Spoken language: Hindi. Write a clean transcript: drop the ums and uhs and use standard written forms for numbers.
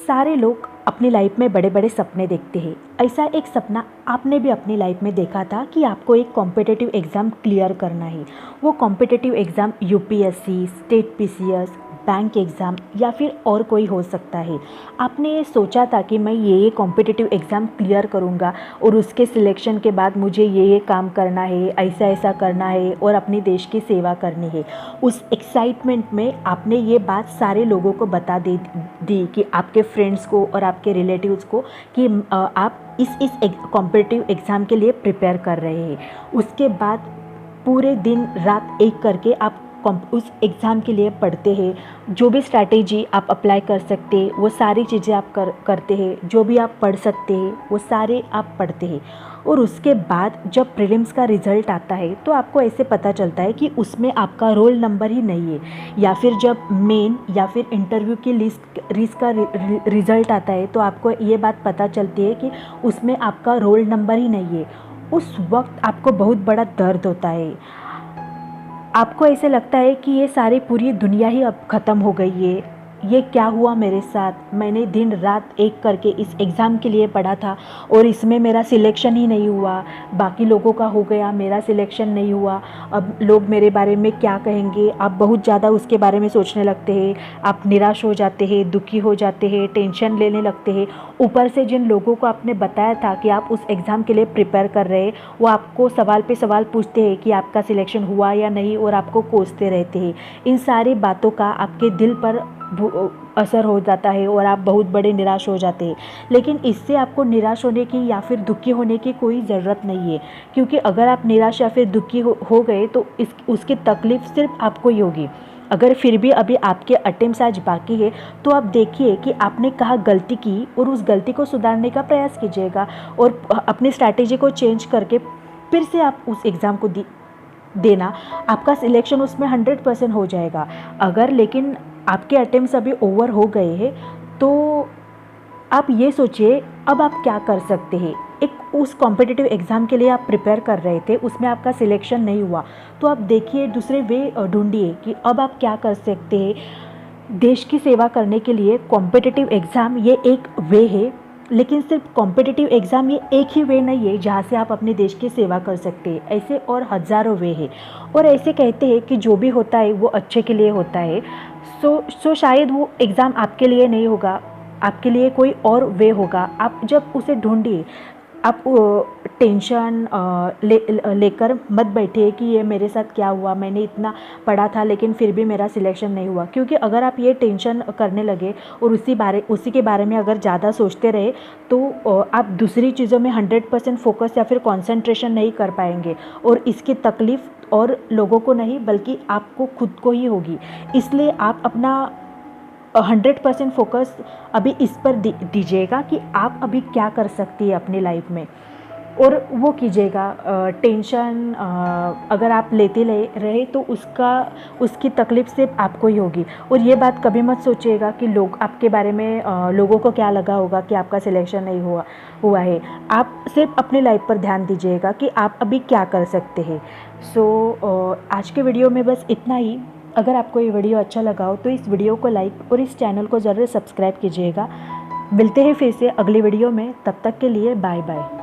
सारे लोग अपनी लाइफ में बड़े बड़े सपने देखते हैं। ऐसा एक सपना आपने भी अपनी लाइफ में देखा था कि आपको एक कॉम्पिटिटिव एग्ज़ाम क्लियर करना है। वो competitive exam UPSC, state PCS, bank exam या फिर और कोई हो सकता है। आपने ये सोचा था कि मैं ये कॉम्पिटिटिव एग्ज़ाम क्लियर करूँगा और उसके सिलेक्शन के बाद मुझे ये काम करना है, ऐसा ऐसा करना है और अपने देश की सेवा करनी है। उस एक्साइटमेंट में आपने ये बात सारे लोगों को बता दी कि आपके फ्रेंड्स को और आपके रिलेटिव्स को कि आप इस कॉम्पिटिटिव एग्ज़ाम के लिए प्रिपेयर कर रहे हैं। उसके बाद पूरे दिन रात एक करके आप उस एग्ज़ाम के लिए पढ़ते हैं। जो भी स्ट्रैटेजी आप अप्लाई कर सकते हैं वो सारी चीज़ें आप करते हैं। जो भी आप पढ़ सकते हैं वो सारे आप पढ़ते हैं। और उसके बाद जब प्रीलिम्स का रिज़ल्ट आता है तो आपको ऐसे पता चलता है कि उसमें आपका रोल नंबर ही नहीं है। या फिर जब मेन या फिर इंटरव्यू की लिस्ट का रिज़ल्ट आता है तो आपको ये बात पता चलती है कि उसमें आपका रोल नंबर ही नहीं है। उस वक्त आपको बहुत बड़ा दर्द होता है। आपको ऐसे लगता है कि ये सारी पूरी दुनिया ही अब ख़त्म हो गई है। ये क्या हुआ मेरे साथ? मैंने दिन रात एक करके इस एग्ज़ाम के लिए पढ़ा था और इसमें मेरा सिलेक्शन ही नहीं हुआ। बाकी लोगों का हो गया, मेरा सिलेक्शन नहीं हुआ। अब लोग मेरे बारे में क्या कहेंगे? आप बहुत ज़्यादा उसके बारे में सोचने लगते हैं। आप निराश हो जाते हैं, दुखी हो जाते हैं, टेंशन लेने लगते हैं। ऊपर से जिन लोगों को आपने बताया था कि आप उस एग्ज़ाम के लिए प्रिपेयर कर रहे हैं, वो आपको सवाल पे सवाल पूछते हैं कि आपका सिलेक्शन हुआ या नहीं और आपको कोसते रहते हैं। इन सारी बातों का आपके दिल पर असर हो जाता है और आप बहुत बड़े निराश हो जाते हैं। लेकिन इससे आपको निराश होने की या फिर दुखी होने की कोई ज़रूरत नहीं है, क्योंकि अगर आप निराश या फिर दुखी हो गए तो उसकी तकलीफ़ सिर्फ आपको ही होगी। अगर फिर भी अभी आपके अटेम्प्ट्स आज बाकी है तो आप देखिए कि आपने कहाँ गलती की और उस गलती को सुधारने का प्रयास कीजिएगा और अपनी स्ट्रैटेजी को चेंज करके फिर से आप उस एग्ज़ाम को देना। आपका सिलेक्शन उसमें 100% हो जाएगा। अगर लेकिन आपके अटेम्प्ट्स अभी ओवर हो गए हैं तो आप ये सोचिए अब आप क्या कर सकते हैं। एक उस कॉम्पिटिटिव एग्ज़ाम के लिए आप प्रिपेयर कर रहे थे, उसमें आपका सिलेक्शन नहीं हुआ तो आप देखिए दूसरे वे ढूंढिए कि अब आप क्या कर सकते हैं। देश की सेवा करने के लिए कॉम्पिटिटिव एग्ज़ाम ये एक वे है, लेकिन सिर्फ कॉम्पिटिटिव एग्ज़ाम ये एक ही वे नहीं है जहाँ से आप अपने देश की सेवा कर सकते हैं। ऐसे और हज़ारों वे हैं और ऐसे कहते हैं कि जो भी होता है वो अच्छे के लिए होता है। सो शायद वो एग्ज़ाम आपके लिए नहीं होगा, आपके लिए कोई और वे होगा। आप जब उसे ढूंढिए, आप टेंशन लेकर मत बैठिए कि ये मेरे साथ क्या हुआ, मैंने इतना पढ़ा था लेकिन फिर भी मेरा सिलेक्शन नहीं हुआ। क्योंकि अगर आप ये टेंशन करने लगे और उसी के बारे में अगर ज़्यादा सोचते रहे तो आप दूसरी चीज़ों में 100% फोकस या फिर कंसंट्रेशन नहीं कर पाएंगे और इसकी तकलीफ़ और लोगों को नहीं बल्कि आपको खुद को ही होगी। इसलिए आप अपना 100% फोकस अभी इस पर दीजिएगा कि आप अभी क्या कर सकती है अपनी लाइफ में और वो कीजिएगा। टेंशन अगर आप लेते रहे तो उसकी तकलीफ़ सिर्फ आपको ही होगी। और ये बात कभी मत सोचिएगा कि लोग आपके बारे में लोगों को क्या लगा होगा कि आपका सिलेक्शन नहीं हुआ है। आप सिर्फ अपनी लाइफ पर ध्यान दीजिएगा कि आप अभी क्या कर सकते हैं। आज के वीडियो में बस इतना ही। अगर आपको ये वीडियो अच्छा लगा हो तो इस वीडियो को लाइक और इस चैनल को ज़रूर सब्सक्राइब कीजिएगा। मिलते हैं फिर से अगली वीडियो में, तब तक के लिए बाय बाय।